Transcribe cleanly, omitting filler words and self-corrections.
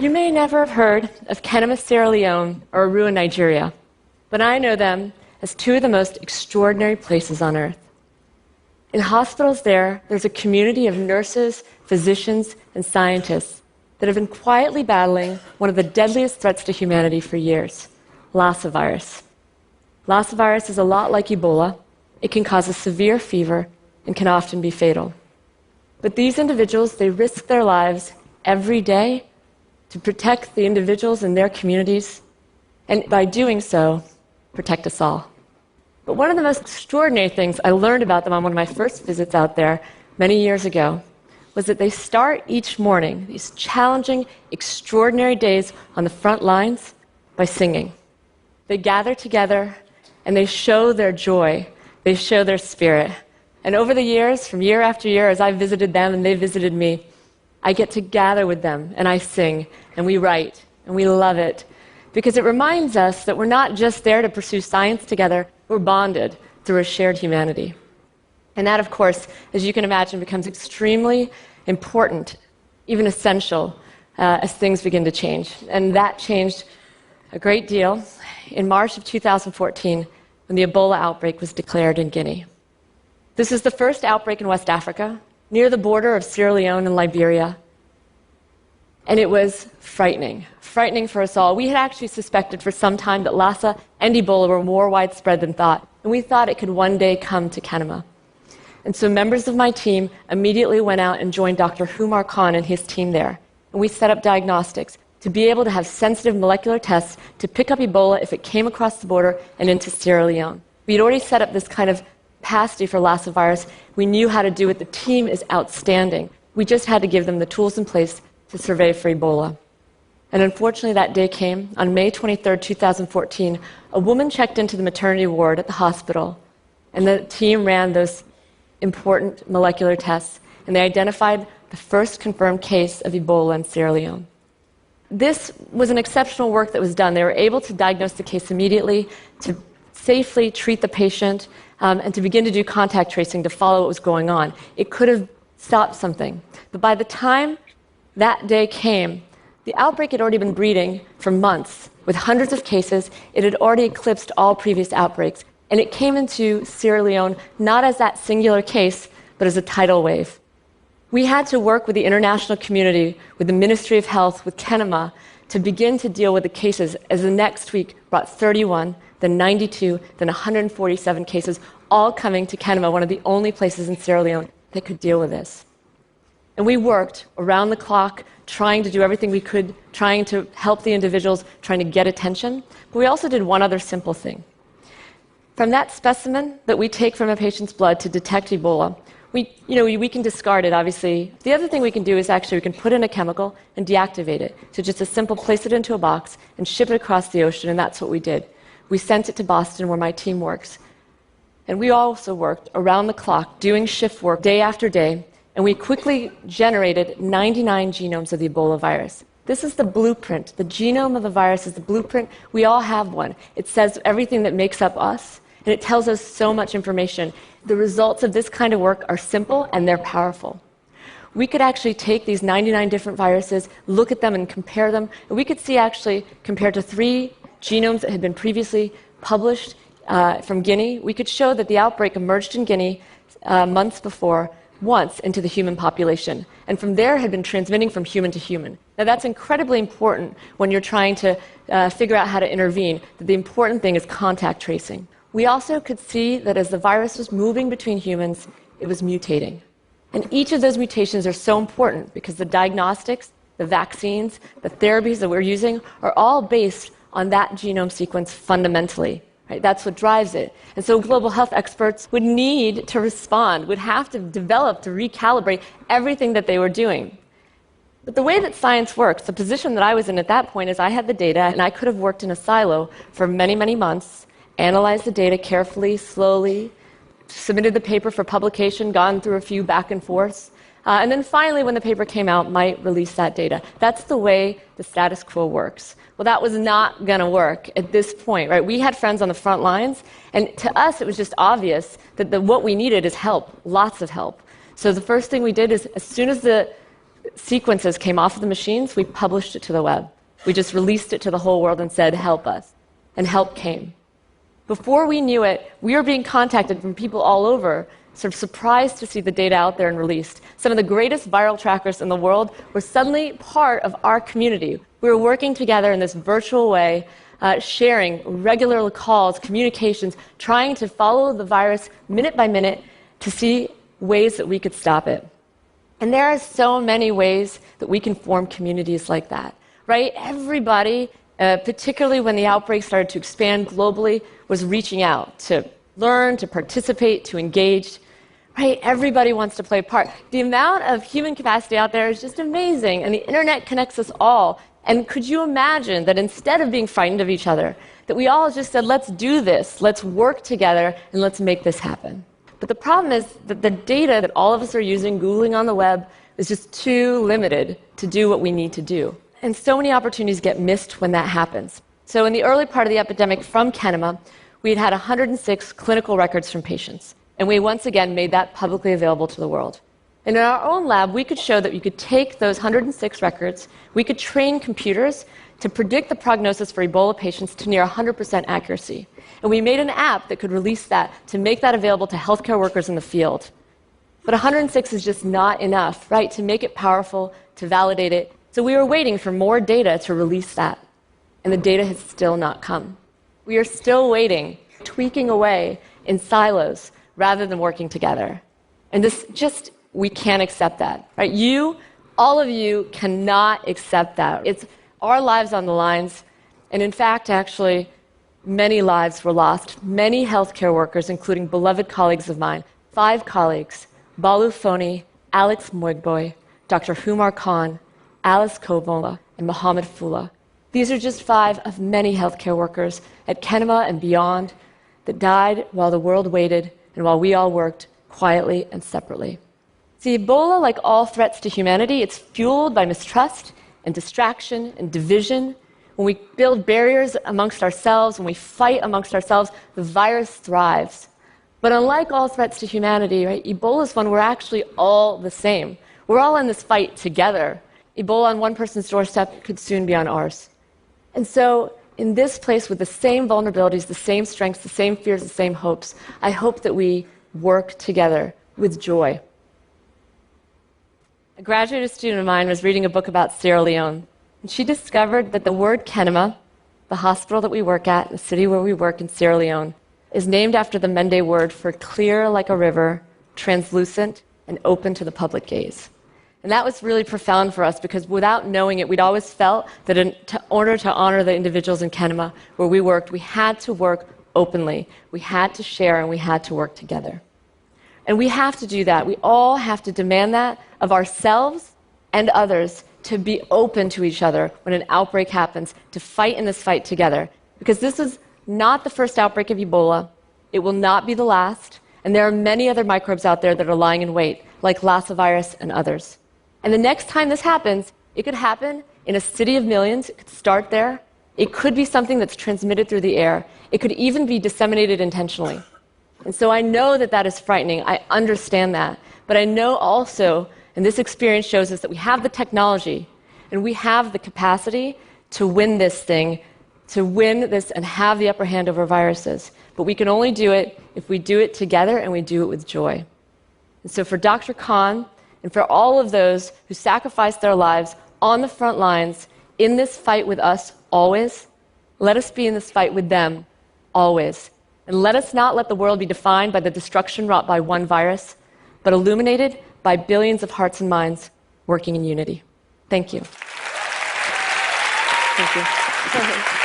You may never have heard of Kenema, Sierra Leone, or Arua, Nigeria, but I know them as two of the most extraordinary places on earth. In hospitals there's a community of nurses, physicians, and scientists that have been quietly battling one of the deadliest threats to humanity for years, Lassa virus. Lassa virus is a lot like Ebola. It can cause a severe fever and can often be fatal. But these individuals, they risk their lives every day to protect the individuals in their communities, and by doing so, protect us all. But one of the most extraordinary things I learned about them on one of my first visits out there many years ago was that they start each morning, these challenging, extraordinary days on the front lines, by singing. They gather together and they show their joy, they show their spirit. And over the years, from year after year, as I visited them and they visited me, I get to gather with them and I sing and we write and we love it because it reminds us that we're not just there to pursue science together, we're bonded through a shared humanity. And that, of course, as you can imagine, becomes extremely important, even essential, as things begin to change. And that changed a great deal in March of 2014 when the Ebola outbreak was declared in Guinea. This is the first outbreak in West Africa, near the border of Sierra Leone and Liberia. And it was frightening for us all. We had actually suspected for some time that Lassa and Ebola were more widespread than thought, and we thought it could one day come to Kenema. And so members of my team immediately went out and joined Dr. Humar Khan and his team there. And we set up diagnostics to be able to have sensitive molecular tests to pick up Ebola if it came across the border and into Sierra Leone. We had already set up this kind of capacity for Lassa virus. We knew how to do it. The team is outstanding. We just had to give them the tools in place to survey for Ebola. And unfortunately, that day came. On May 23, 2014, a woman checked into the maternity ward at the hospital, and the team ran those important molecular tests, and they identified the first confirmed case of Ebola in Sierra Leone. This was an exceptional work that was done. They were able to diagnose the case immediately, to safely treat the patient, and to begin to do contact tracing to follow what was going on. It could have stopped something. But by the time that day came, the outbreak had already been breeding for months. With hundreds of cases, it had already eclipsed all previous outbreaks. And it came into Sierra Leone not as that singular case, but as a tidal wave. We had to work with the international community, with the Ministry of Health, with Kenema, to begin to deal with the cases, as the next week brought 31, then 92, then 147 cases, all coming to Kenema, one of the only places in Sierra Leone that could deal with this. And we worked around the clock, trying to do everything we could, trying to help the individuals, trying to get attention. But we also did one other simple thing. From that specimen that we take from a patient's blood to detect Ebola, we can discard it, obviously. The other thing we can do is actually we can put in a chemical and deactivate it. So just a simple place it into a box and ship it across the ocean, and that's what we did. We sent it to Boston, where my team works. And we also worked around the clock, doing shift work day after day, and we quickly generated 99 genomes of the Ebola virus. This is the blueprint. The genome of the virus is the blueprint. We all have one. It says everything that makes up us, and it tells us so much information. The results of this kind of work are simple, and they're powerful. We could actually take these 99 different viruses, look at them and compare them, and we could see actually, compared to 3 genomes that had been previously published from Guinea, we could show that the outbreak emerged in Guinea months before, once into the human population, and from there had been transmitting from human to human. Now that's incredibly important when you're trying to figure out how to intervene, that the important thing is contact tracing. We also could see that as the virus was moving between humans, it was mutating. And each of those mutations are so important because the diagnostics, the vaccines, the therapies that we're using are all based on that genome sequence fundamentally. Right? That's what drives it. And so global health experts would need to respond, would have to develop, to recalibrate everything that they were doing. But the way that science works, the position that I was in at that point is I had the data, and I could have worked in a silo for many, many months, analyzed the data carefully, slowly, submitted the paper for publication, gone through a few back and forths, and then finally, when the paper came out, might release that data. That's the way the status quo works. Well, that was not going to work at this point, right? We had friends on the front lines, and to us, it was just obvious that what we needed is help, lots of help. So the first thing we did is, as soon as the sequences came off of the machines, we published it to the web. We just released it to the whole world and said, help us. And help came. Before we knew it, we were being contacted from people all over, sort of surprised to see the data out there and released. Some of the greatest viral trackers in the world were suddenly part of our community. We were working together in this virtual way, sharing regular calls, communications, trying to follow the virus minute by minute to see ways that we could stop it. And there are so many ways that we can form communities like that, right? Everybody, particularly when the outbreak started to expand globally, was reaching out to learn, to participate, to engage. Right? Everybody wants to play a part. The amount of human capacity out there is just amazing, and the internet connects us all. And could you imagine that instead of being frightened of each other, that we all just said, let's do this, let's work together, and let's make this happen? But the problem is that the data that all of us are using, Googling on the web, is just too limited to do what we need to do. And so many opportunities get missed when that happens. So in the early part of the epidemic from Kenema, we had 106 clinical records from patients. And we once again made that publicly available to the world. And in our own lab, we could show that you could take those 106 records, we could train computers to predict the prognosis for Ebola patients to near 100% accuracy. And we made an app that could release that to make that available to healthcare workers in the field. But 106 is just not enough, right, to make it powerful, to validate it. So we were waiting for more data to release that. And the data has still not come. We are still waiting, tweaking away in silos, rather than working together. And we can't accept that, right? All of you cannot accept that. It's our lives on the lines, and in fact, actually, many lives were lost. Many healthcare workers, including beloved colleagues of mine, 5 colleagues, Balu Foni, Alex Moigboy, Dr. Humar Khan, Alice Kobola, and Mohammed Fula. These are just 5 of many healthcare workers at Kenema and beyond that died while the world waited and while we all worked quietly and separately. See, Ebola, like all threats to humanity, it's fueled by mistrust and distraction and division. When we build barriers amongst ourselves, when we fight amongst ourselves, the virus thrives. But unlike all threats to humanity, right, Ebola's one, we're actually all the same. We're all in this fight together. Ebola on one person's doorstep could soon be on ours. And so, in this place with the same vulnerabilities, the same strengths, the same fears, the same hopes, I hope that we work together with joy. A graduate student of mine was reading a book about Sierra Leone, and she discovered that the word Kenema, the hospital that we work at, the city where we work in Sierra Leone, is named after the Mende word for clear like a river, translucent, and open to the public gaze. And that was really profound for us because without knowing it, we'd always felt that in order to honor the individuals in Kenema where we worked, we had to work openly. We had to share and we had to work together. And we have to do that. We all have to demand that of ourselves and others, to be open to each other when an outbreak happens, to fight in this fight together. Because this is not the first outbreak of Ebola. It will not be the last. And there are many other microbes out there that are lying in wait, like Lassa virus and others. And the next time this happens, it could happen in a city of millions. It could start there. It could be something that's transmitted through the air. It could even be disseminated intentionally. And so I know that that is frightening. I understand that. But I know also, and this experience shows us, that we have the technology and we have the capacity to win this thing, to win this and have the upper hand over viruses. But we can only do it if we do it together and we do it with joy. And so for Dr. Khan, and for all of those who sacrificed their lives on the front lines in this fight with us always, let us be in this fight with them always. And let us not let the world be defined by the destruction wrought by one virus, but illuminated by billions of hearts and minds working in unity. Thank you. Thank you.